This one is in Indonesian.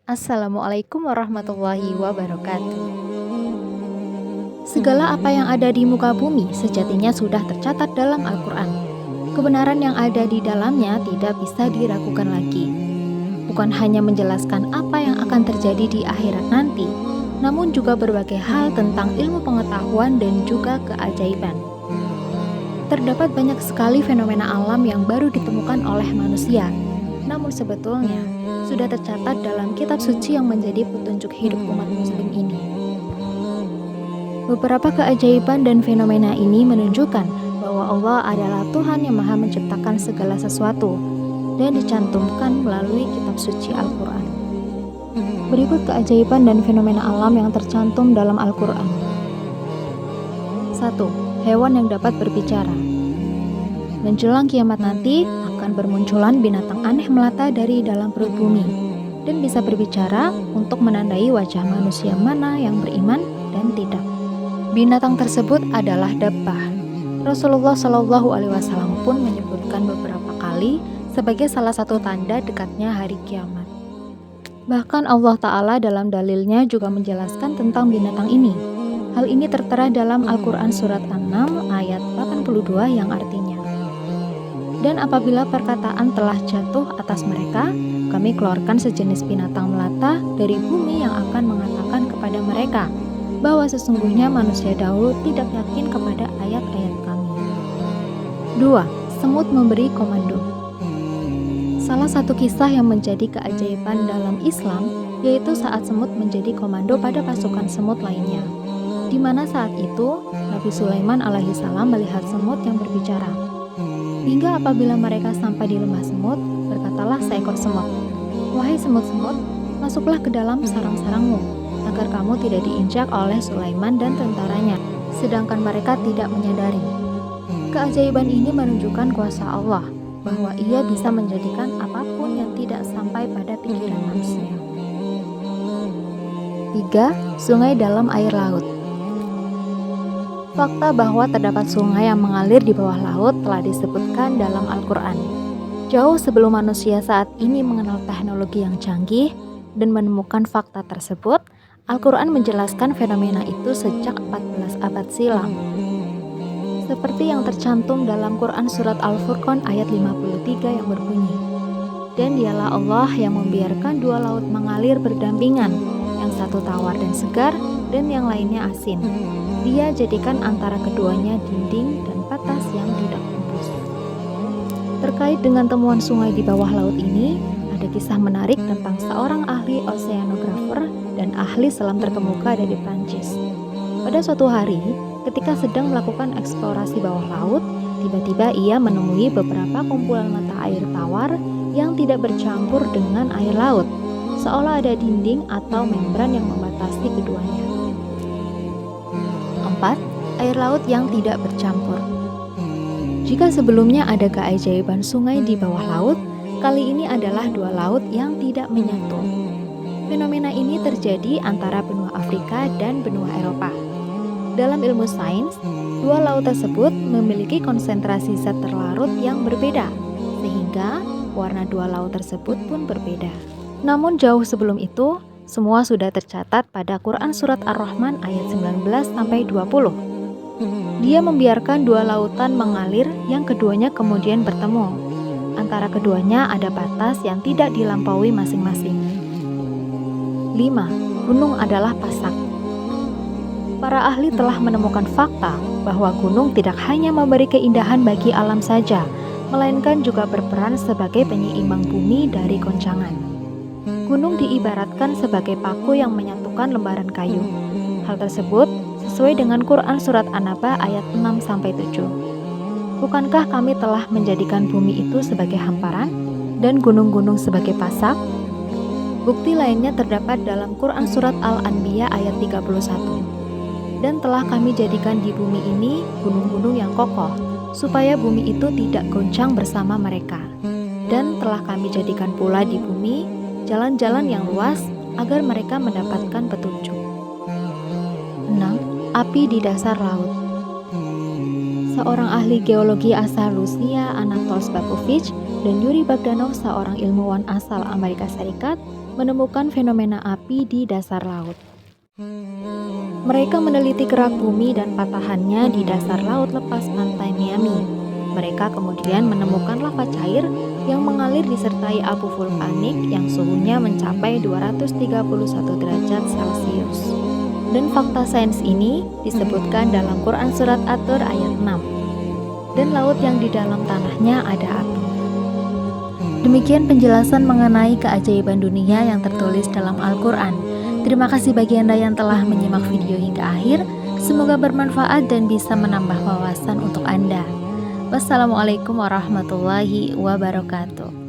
Assalamualaikum warahmatullahi wabarakatuh. Segala apa yang ada di muka bumi sejatinya sudah tercatat dalam Al-Quran. Kebenaran yang ada di dalamnya tidak bisa diragukan lagi. Bukan hanya menjelaskan apa yang akan terjadi di akhirat nanti, namun juga berbagai hal tentang ilmu pengetahuan dan juga keajaiban. Terdapat banyak sekali fenomena alam yang baru ditemukan oleh manusia, namun sebetulnya sudah tercatat dalam kitab suci yang menjadi petunjuk hidup umat muslim ini. Beberapa keajaiban dan fenomena ini menunjukkan bahwa Allah adalah Tuhan yang Maha Menciptakan segala sesuatu dan dicantumkan melalui kitab suci Al-Quran. Berikut keajaiban dan fenomena alam yang tercantum dalam Al-Quran. 1. Hewan yang dapat berbicara. Menjelang kiamat nanti akan bermunculan binatang aneh melata dari dalam perut bumi dan bisa berbicara untuk menandai wajah manusia mana yang beriman dan tidak. Binatang tersebut adalah dabbah. Rasulullah Shallallahu Alaihi Wasallam pun menyebutkan beberapa kali sebagai salah satu tanda dekatnya hari kiamat. Bahkan Allah Ta'ala dalam dalilnya juga menjelaskan tentang binatang ini. Hal ini tertera dalam Al-Quran Surat An-Naml ayat 82 yang artinya, dan apabila perkataan telah jatuh atas mereka, kami keluarkan sejenis binatang melata dari bumi yang akan mengatakan kepada mereka bahwa sesungguhnya manusia dahulu tidak yakin kepada ayat-ayat kami. 2. Semut memberi komando. Salah satu kisah yang menjadi keajaiban dalam Islam yaitu saat semut menjadi komando pada pasukan semut lainnya, di mana saat itu Nabi Sulaiman alaihissalam melihat semut yang berbicara. Hingga apabila mereka sampai di lembah semut, berkatalah seekor semut, "Wahai semut-semut, masuklah ke dalam sarang-sarangmu, agar kamu tidak diinjak oleh Sulaiman dan tentaranya," sedangkan mereka tidak menyadari. Keajaiban ini menunjukkan kuasa Allah, bahwa Ia bisa menjadikan apapun yang tidak sampai pada pikiran manusia. 3. Sungai dalam air laut. Fakta bahwa terdapat sungai yang mengalir di bawah laut telah disebutkan dalam Al-Quran. Jauh sebelum manusia saat ini mengenal teknologi yang canggih dan menemukan fakta tersebut, Al-Quran menjelaskan fenomena itu sejak 14 abad silam. Seperti yang tercantum dalam Quran Surat Al-Furqan ayat 53 yang berbunyi, "Dan dialah Allah yang membiarkan dua laut mengalir berdampingan, yang satu tawar dan segar, dan yang lainnya asin. Dia jadikan antara keduanya dinding dan batas yang tidak tembus." Terkait dengan temuan sungai di bawah laut ini, ada kisah menarik tentang seorang ahli oceanografer dan ahli selam terkemuka dari Prancis. Pada suatu hari, ketika sedang melakukan eksplorasi bawah laut, tiba-tiba ia menemui beberapa kumpulan mata air tawar yang tidak bercampur dengan air laut, seolah ada dinding atau membran yang membatasi keduanya. 4. Air laut yang tidak bercampur. Jika sebelumnya ada keajaiban sungai di bawah laut, kali ini adalah dua laut yang tidak menyatu. Fenomena ini terjadi antara benua Afrika dan benua Eropa. Dalam ilmu sains, dua laut tersebut memiliki konsentrasi zat terlarut yang berbeda, sehingga warna dua laut tersebut pun berbeda. Namun jauh sebelum itu, semua sudah tercatat pada Quran Surat Ar-Rahman ayat 19-20. Dia membiarkan dua lautan mengalir yang keduanya kemudian bertemu. Antara keduanya ada batas yang tidak dilampaui masing-masing. 5. Gunung adalah pasak. Para ahli telah menemukan fakta bahwa gunung tidak hanya memberi keindahan bagi alam saja, melainkan juga berperan sebagai penyeimbang bumi dari goncangan. Gunung diibaratkan sebagai paku yang menyatukan lembaran kayu. Hal tersebut sesuai dengan Quran Surat An-Naba ayat 6-7. Bukankah kami telah menjadikan bumi itu sebagai hamparan dan gunung-gunung sebagai pasak? Bukti lainnya terdapat dalam Quran Surat Al-Anbiya ayat 31. Dan telah kami jadikan di bumi ini gunung-gunung yang kokoh, supaya bumi itu tidak goncang bersama mereka. Dan telah kami jadikan pula di bumi jalan-jalan yang luas, agar mereka mendapatkan petunjuk. 6. Api di dasar laut. Seorang ahli geologi asal Rusia, Anatol Spakovich, dan Yuri Bogdanov, seorang ilmuwan asal Amerika Serikat, menemukan fenomena api di dasar laut. Mereka meneliti kerak bumi dan patahannya di dasar laut lepas pantai Miami. Mereka kemudian menemukan lava cair yang mengalir disertai abu vulkanik yang suhunya mencapai 231 derajat Celcius. Dan fakta sains ini disebutkan dalam Quran Surat At-Tur ayat 6. Dan laut yang di dalam tanahnya ada api. Demikian penjelasan mengenai keajaiban dunia yang tertulis dalam Al-Quran. Terima kasih bagi Anda yang telah menyimak video hingga akhir. Semoga bermanfaat dan bisa menambah wawasan untuk Anda. Wassalamualaikum warahmatullahi wabarakatuh.